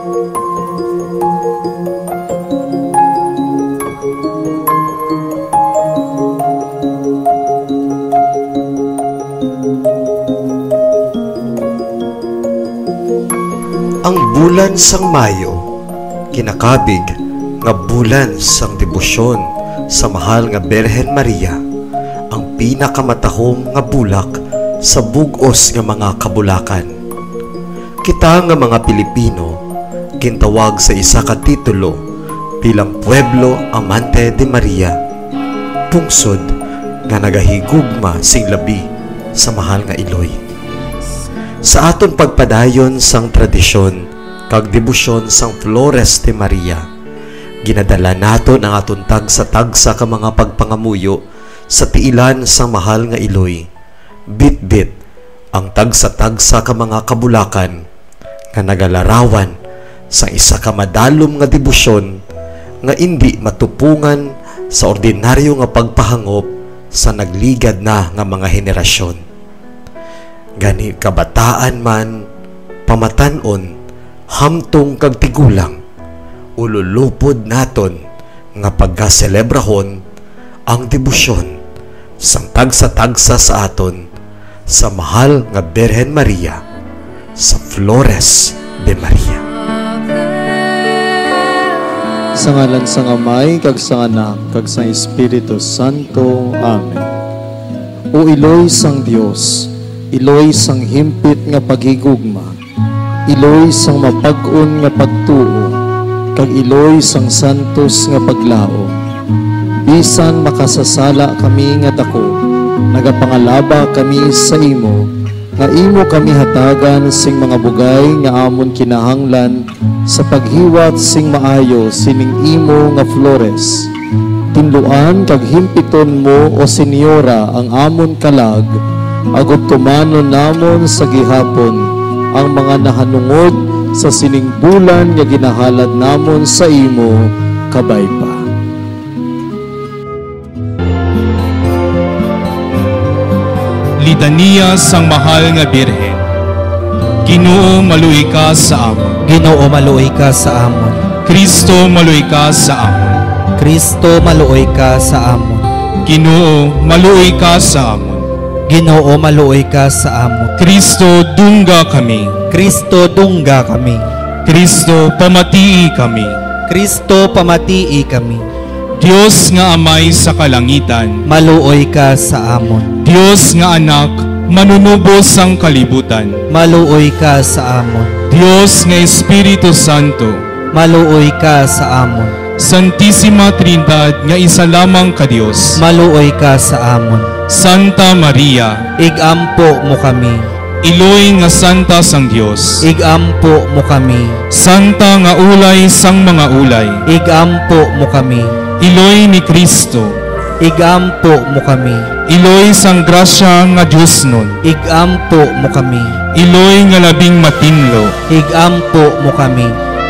Ang bulan sang Mayo, kinakabig nga bulan sang debosyon sa mahal nga Birhen Maria, ang pinakamatahom nga bulak sa bug-os nga mga kabulakan. Kita nga mga Pilipino gintawag sa isa ka titulo bilang Pueblo Amante de Maria, pungsod nga nagahigugma sing labi sa mahal nga Iloy. Sa aton pagpadayon sang tradisyon kag debosyon sang Flores de Maria, ginadala naton ang aton tagsa-tagsa ka mga pagpangamuyo sa tiilan sang mahal nga Iloy. Bit-bit ang tagsa-tagsa ka mga kabulakan nga nagalarawan sa isa ka madalom nga debosyon nga indi matupungan sa ordinaryo nga pagpahangop sa nagligad na nga mga henerasyon. Gani kabataan man, pamatanon, hamtong kag tigulang, ululupod naton nga pagkaselebrahon ang debosyon sang tagsa-tagsa sa aton sa mahal nga Birhen Maria sa Flores de Maria. Sa ngalan sang Amay, kag sang Anak, kag sang Espiritu Santo. Amen. O Iloy sang Dios, Iloy sang himpit nga paghigugma, Iloy sang mapag-on nga pagtuo, kag Iloy sang santos nga paglao. Bisan makasasala kami nga dako, nagapangalaba kami sa imo, nga imo kami hatagan sing mga bugay nga amon kinahanglan sa paghiwat sing maayo sining imo nga Flores. Tinluan kag himpiton mo o Senyora ang amon kalag, agud tumanon namon sa gihapon ang mga nahanungod sa sining bulan nga ginahalad namon sa imo kabay pa. Litania sang mahal nga Birhen. Ginoo maluoy ka sa amon. Ginoo maluoy ka sa amon. Kristo maluoy ka sa amon. Kristo maluoy ka sa amon. Ginoo maluoy ka sa amon. Ginoo maluoy ka sa amon. Kristo dungga kami. Kristo dungga kami. Kristo pamatii kami. Kristo pamatii kami. Dios nga Amay sa kalangitan, maluoy ka sa amon. Dios nga Anak, manunubos sang kalibutan, maluoy ka sa amon. Dios nga Espiritu Santo, maluoy ka sa amon. Santisima Trinidad nga isa lamang ka Dios, maluoy ka sa amon. Santa Maria, igampo mo kami. Iloy nga Santa sang Dios, igampo mo kami. Santa nga ulay sang mga ulay, igampo mo kami. Iloy ni Kristo, igampo mo kami. Iloy sang grasya nga Diyos nun, igampo mo kami. Iloy nga labing matinlo, igampo mo kami.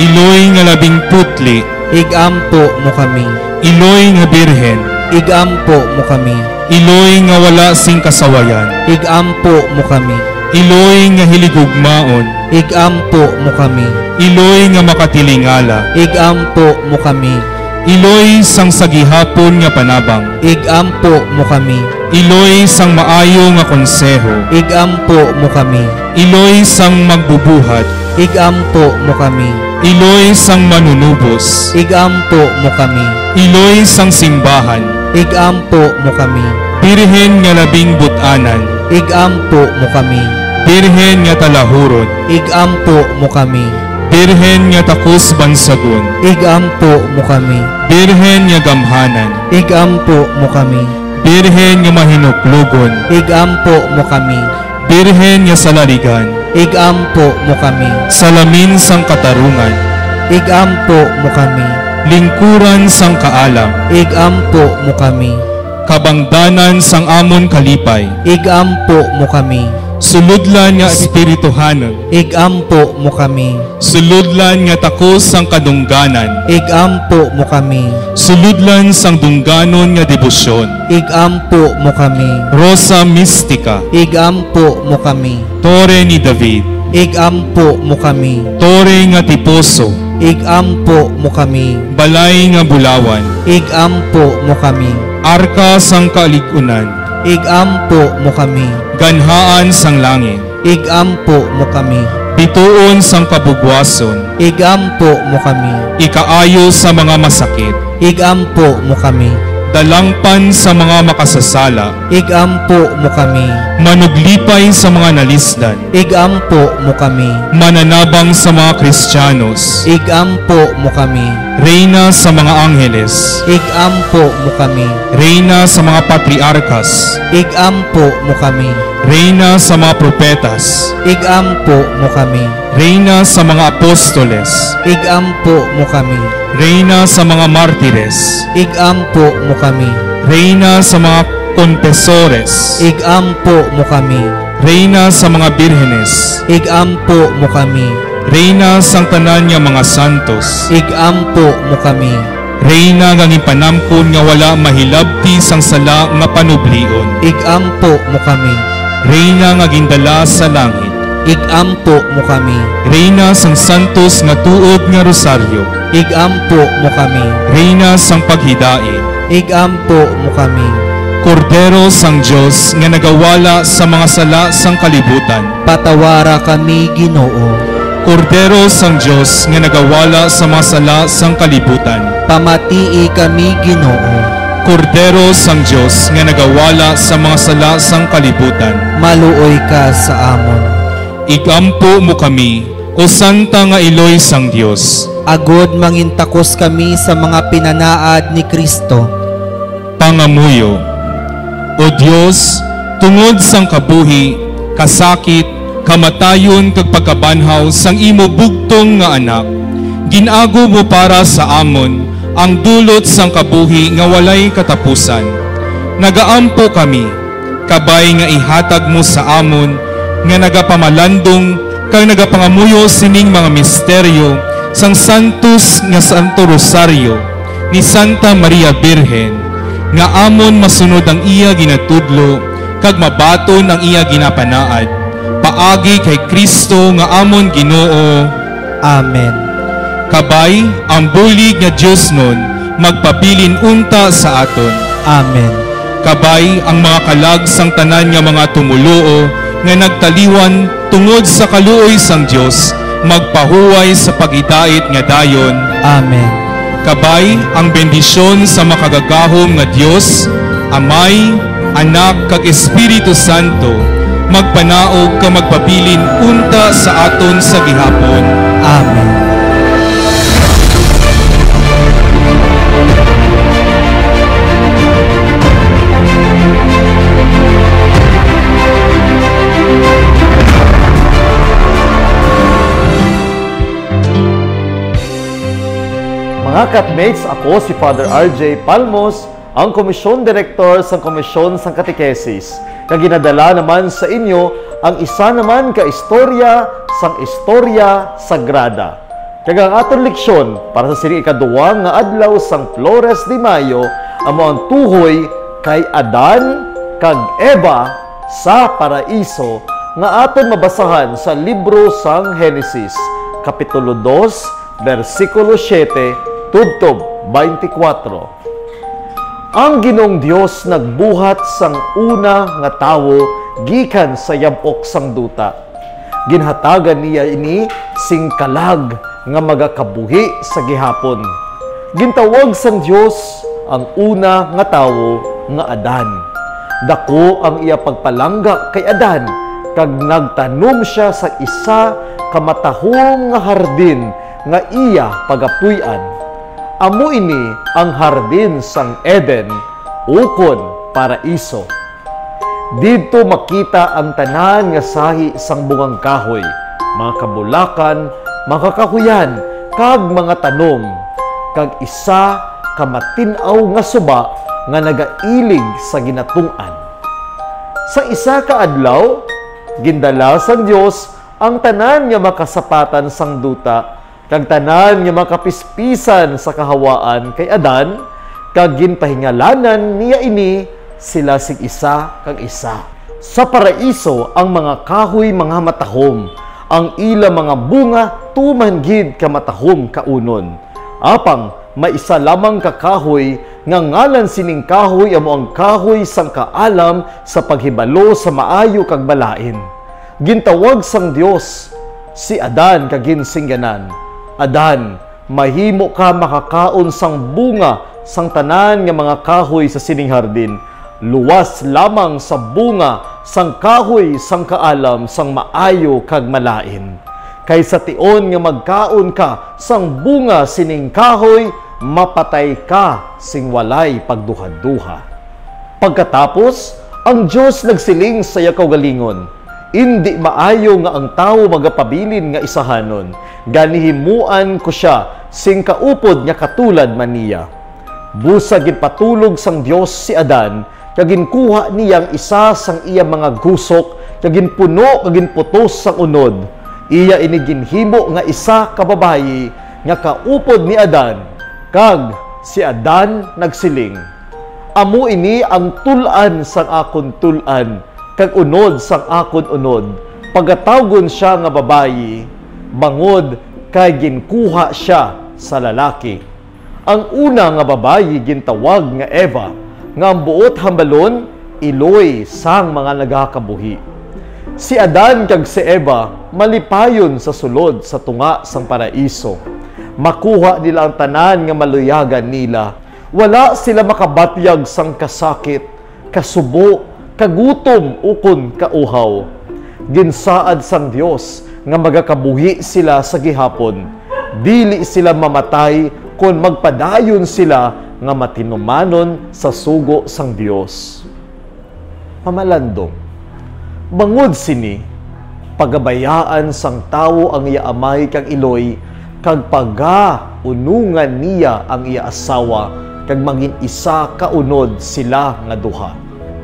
Iloy nga labing putli, igampo mo kami. Iloy nga Birhen, igampo mo kami. Iloy nga wala sing kasawayan, igampo mo kami. Iloy nga hiligugmaon, igampo mo kami. Iloy nga makatilingala, igampo mo kami. Iloy sang sagihapon nga panabang, igampo mo kami. Iloy sang maayo nga konseho, igampo mo kami. Iloy sang magbubuhat, igampo mo kami. Iloy sang manunubos, igampo mo kami. Iloy sang simbahan, igampo mo kami. Birhen nga labing butanan, igampo mo kami. Birhen nga talahuron, igampo mo kami. Birhen nga takos bansagon, igampo mo kami. Birhen nga gamhanan, igampo mo kami. Birhen nga mahinuklugon, igampo mo kami. Birhen nga salarigan, igampo mo kami. Salamin sang katarungan, igampo mo kami. Lingkuran sang kaalam, igampo mo kami. Kabangdanan sang amon kalipay, igampo mo kami. Suludlan nga espirituhanan, Igampo mo kami. suludlan nga takos sang kadungganan, Igampo mo kami. suludlan sang dungganon nga debosyon, Igampo mo kami. Rosa Mystica, Igampo mo kami. Tore ni David, Igampo mo kami. Tore nga Tiposo, Igampo mo kami. Balay nga Bulawan, Igampo mo kami. Arka sang Kaligunan, Igampo mo kami. Ganhaan sang Langit, Igampo mo kami. Bituon sang Kabugwason, Igampo mo kami. Ikaayo sa mga masakit, Igampo mo kami. Dalangpan sa mga makasasala, Igampo mo kami. Manuglipay sa mga nalisdan, Igampo mo kami. Mananabang sa mga Kristiyanos, Igampo mo kami. Reyna sa mga Angheles, Igampo mo kami. Reyna sa mga Patriarkas, Igampo mo kami. Reyna sa mga Propetas, Igampo mo kami. Reyna sa mga Apostoles, Igampo mo kami. Reyna sa mga Martires, Igampo mo kami. Reyna sa mga Confesores, Igampo mo kami. Reyna sa mga Birhenes, Igampo mo kami. Reyna sang tanan nga mga santos, Igampo mo kami. Reyna nga panamkon nga wala mahilabti sang sala nga panublion, Igampo mo kami. Reyna nga gindala sa langit, Igampo mo kami. Reyna sang santos nga tuod nga rosaryo, Igampo mo kami. Reyna sang paghidain, Igampo mo kami. Kordero sang Dios nga nagawala sa mga sala sang kalibutan, Patawara kami, Ginoo. Kordero sang Dios nga nagawala sa mga sala sang kalibutan, Pamatii kami, Ginoo. Kordero sang Dios nga nagawala sa mga sala sang kalibutan, Maluoy ka sa amon. igampo mo kami, o santa nga iloy sang Dios. Agod mangintakos kami sa mga pinanaad ni Kristo. Pangamuyo, o Dios, tungod sang kabuhi, kasakit, kamatayon kag pagkabanhaw sang imo bugtong nga anak, ginago mo para sa amon ang dulot sang kabuhi nga walay katapusan. Nagaampo kami, kabay nga ihatag mo sa amon, nga nagapamalandong kag nagapangamuyo sining mga misteryo sang Santos nga Santo Rosario ni Santa Maria Birhen, nga amon masunod ang iya ginatudlo kag mabaton ang iya ginapanaad, paagi kay Kristo nga amon Ginoo. Amen. Kabay ang bulig nga Dios nun magpabilin unta sa aton. Amen. Kabay ang mga kalag sang tanan nga mga tumuluo nga nagtaliwan tungod sa kaluoy sang Dios magpahuway sa pagidait nga dayon. Amen. Kabay ang bendisyon sa makagagahom nga Dios, Amay, Anak kag Espiritu Santo magpanaog ka magpabilin unta sa aton sa gihapon. Amen. Mga katmates, ako si Father RJ Palmos, ang Komisyon Direktor sa Komisyon sang Katekesis, na ginadala naman sa inyo ang isa naman ka istorya sang Istorya Sagrada. Kaya ang aton leksyon para sa sining ikaduwa nga adlaw sang Flores de Mayo amo ang tuhoy kay Adan kag Eva sa paraiso nga aton mabasahan sa libro sang Henesis, Kapitulo 2, versikulo 7, tubtob 24. Ang Ginoong Dios nagbuhat sang una nga tawo gikan sa yabok sang duta. Ginhatagan niya ini sing kalag nga magakabuhi sa gihapon. Gintawag sang Dios ang una nga tawo nga Adan. Dako ang iya pagpalangga kay Adan kag nagtanom siya sa isa ka matahong nga hardin nga iya pagapuy-an. Amo ini ang hardin sang Eden, ukon paraiso. Didto makita ang tanan nga sahi sang bungang kahoy, mga kabulakan, mga kahuyan, kag mga tanom, kag isa ka matinaw nga suba nga nagailig sa ginatungan. Sa isa ka adlaw, Gindala sang Dios ang tanan nga makasapatan sang duta, kag tanan nga makapispisan sa kahawaan kay Adan, kag ginpahingalanan niya ini sila sig isa kag isa. Sa paraiso ang mga kahoy mga matahom, ang ila mga bunga tumanggid ka matahom kaunon. Apang maisa lamang ka kahoy nga ngalan sining kahoy amo ang kahoy sang kaalam sa paghibalo sa maayo kag balain. Gintawag sang Dios si Adan kag ginsingganan, Adan, mahimo ka makakaon sang bunga sang tanan nga mga kahoy sa sining hardin. Luwas lamang sa bunga sang kahoy sang kaalam sang maayo kag malain. Kaysa tion nga magkaon ka sang bunga sining kahoy, mapatay ka sing walay pagduha-duha. Pagkatapos, ang Dios nagsiling sa yakaw galingon, hindi maayo nga ang tao magapabilin nga isahanon, ganihimuan ko siya sing kaupod nga katulad man niya. Busa ginpatulog sang Dios si Adan, kag ginkuha niyang isa sang iya mga gusok, kag ginpuno kag ginputos sang unod. Iya ini ginhimo nga isa ka babayi nga kaupod ni Adan, kag si Adan nagsiling, amo ini ang tulan sang akon tulan, kag unod sang akon unod. Pagatawgon siya nga babayi, bangod kay ginkuha siya sa lalaki. Ang una nga babayi gintawag nga Eva, nga ang buot hambalon iloy sang mga nagakabuhi. Si Adan kag si Eva malipayon sa sulod sa tunga sang paraiso. Makuha nila ang tanan nga maluyagan nila. Wala sila makabatyag sang kasakit, kasubo, kagutom ukon kauhaw. Ginsaad sang Dios nga magakabuhi sila sa gihapon. Dili sila mamatay kung magpadayon sila nga matinumanon sa sugo sang Dios. Pamalandong, bangod sini, pagabayaan sang tawo ang iya amay kag iloy, kag unungan niya ang iya asawa, kag mangin isa kaunod sila nga duha.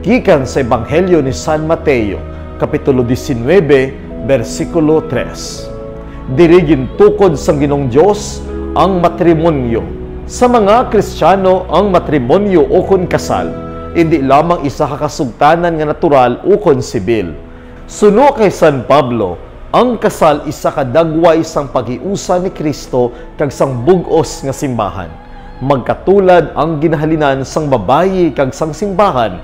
Gikan sa Ebanghelyo ni San Mateo, Kapitulo 19, versikulo 3. Diri gintukod sang Ginoong Dios ang matrimonyo. Sa mga Kristiyano, ang matrimonyo o kon kasal, hindi lamang isa kakasugtanan nga natural o kon sibil. Suno kay San Pablo, ang kasal isa kadagway sang paghiusa ni Kristo kag sang bug-os nga simbahan. Magkatulad ang ginahalinan sang babayi kag sang simbahan.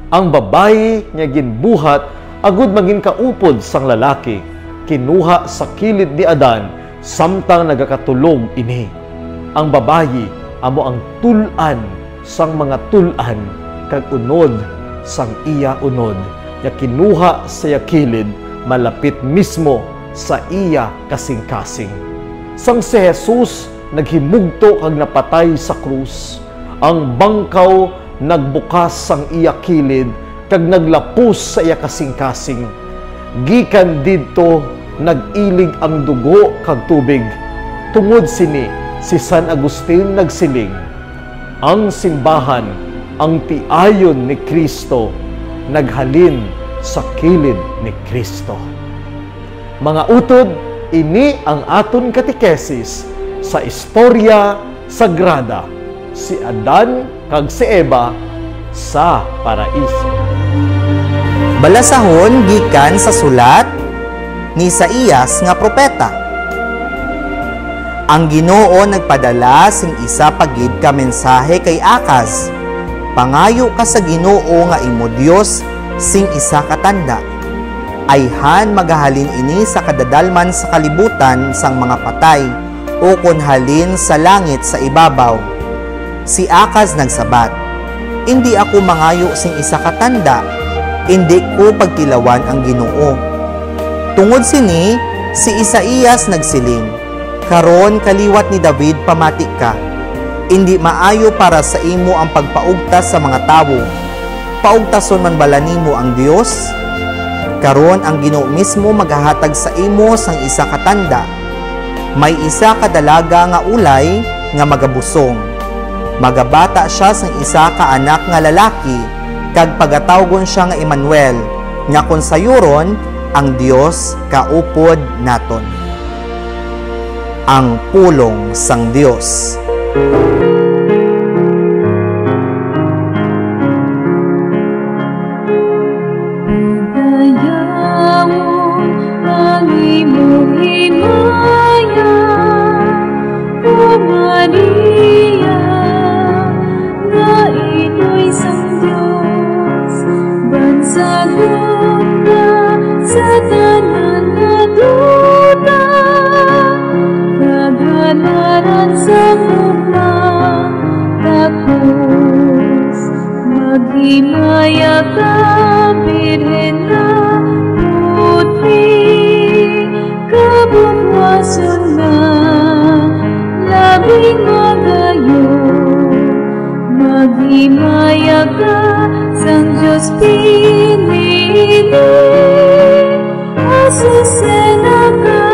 Ang babayi nga ginbuhat agud maging kaupod sang lalaki, kinuha sa kilid ni Adan samtang nagakatulog ini. Ang babayi amo ang tulan sang mga tulan kag unod sang iya unod, nga kinuha sa iya kilid malapit mismo sa iya kasing-kasing. Sang si Jesus naghimugto kag napatay sa krus, ang bangkaw nagbukas sang iya kilid kag naglapos sa iya kasing-kasing. Gikan didto nag-ilig ang dugo kag tubig. Tungod sini si San Agustin nagsiling, ang simbahan, ang tiayon ni Kristo, naghalin sa kilid ni Kristo. Mga utod, ini ang aton katikesis sa istorya sagrada, si Adan kag si Eva sa paraiso. Balasahon gikan sa sulat ni Isaías nga propeta. Ang Ginoo nagpadala sing isa pagid ka mensahe kay Akaz. Pangayo ka sa Ginoo nga imo Dios sing isa katanda. Ayhan magahalin ini sa kadadalman sa kalibutan sang mga patay o kun halin sa langit sa ibabaw. Si Akaz nagsabat, hindi ako mangayo sing isa katanda, hindi ko pagtilawan ang Ginoo. Tungod sini, si Isaías nagsiling, karon kaliwat ni David pamati ka, hindi maayo para sa imo ang pagpaugtas sa mga tawo. Paugtason man bala nimo ang Dios? Karon ang Ginoo mismo maghahatag sa imo sang isa katanda. May isa ka dalaga nga ulay nga magabusong. Magabata siya sang isa ka anak nga lalaki, kag pagatawgon siya nga Emmanuel, nga kung sayuron ang Dios kaupod naton. Ang pulong sang Dios. Maghimaya ka, Birhen na putri, kabukwasan na labing magayon. Maghimaya ka, sang Diyos pinili, asusena ka,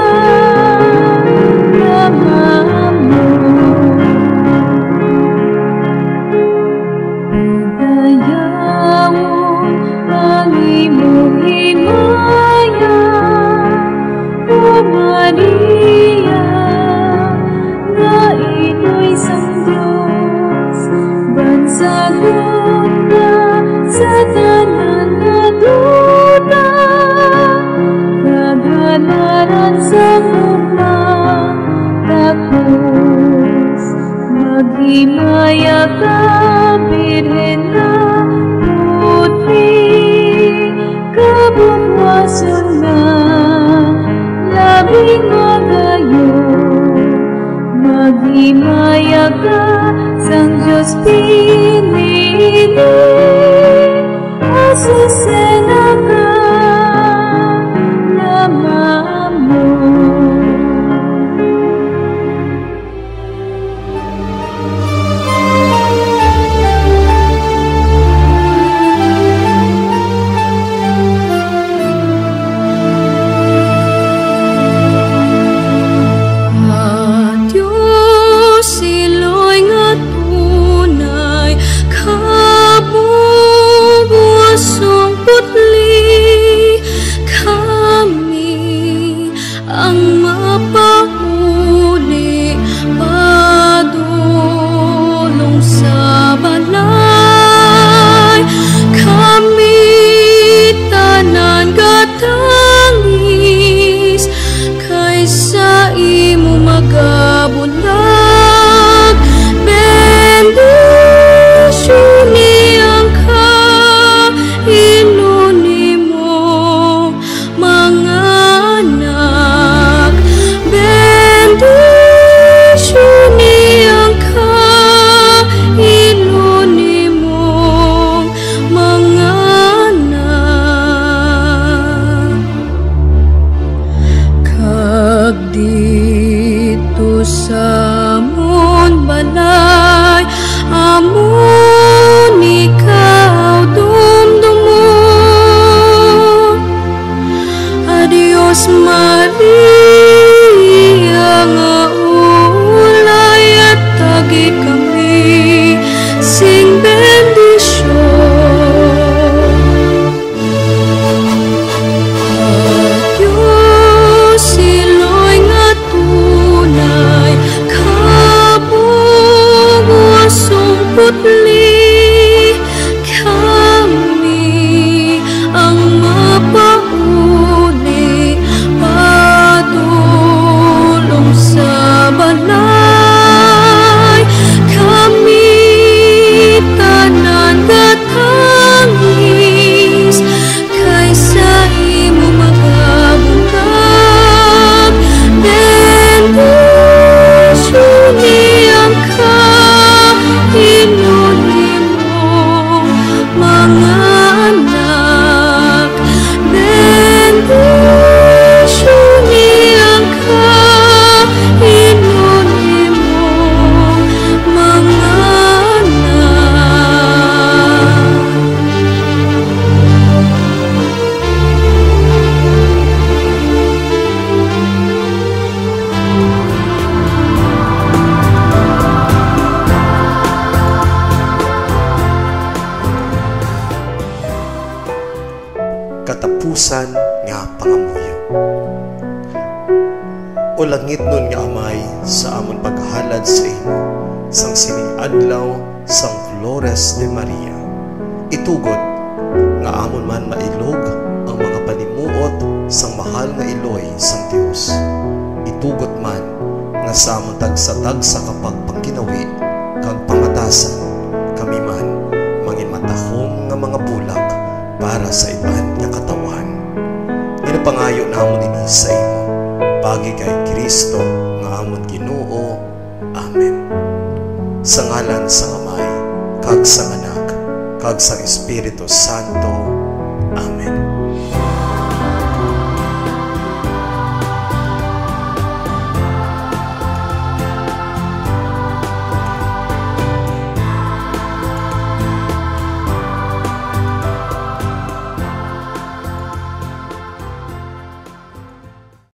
naman mo. Maria, na ito'y sang Diyos, bansagon na sa tanan na duda, kagalaran sa kumang tapos. Maghimaya ka, Birhen na putri, kabukwasan na labing magayon. Maghimaya ka, sang Diyos pinili, asusena ka, naman mo. langit nun nga amay sa amon paghalad sa imo, sang sining adlaw sang Flores de Maria. Itugot nga amon man mailog ang mga panimuot sang mahal nga Iloy sang Dios. Itugot man nga sa amon tagsa-tagsa kapag pangkinawi kag pangatasan, kami man mangin matahom nga mga bulak para sa iban nga katawan. Ginapangayo namon ini sa imo, pagi kay Kristo nga amon Ginoo. Amen. Sa ngalan sa Amay, kag sa Anak, kag sa Espiritu Santo.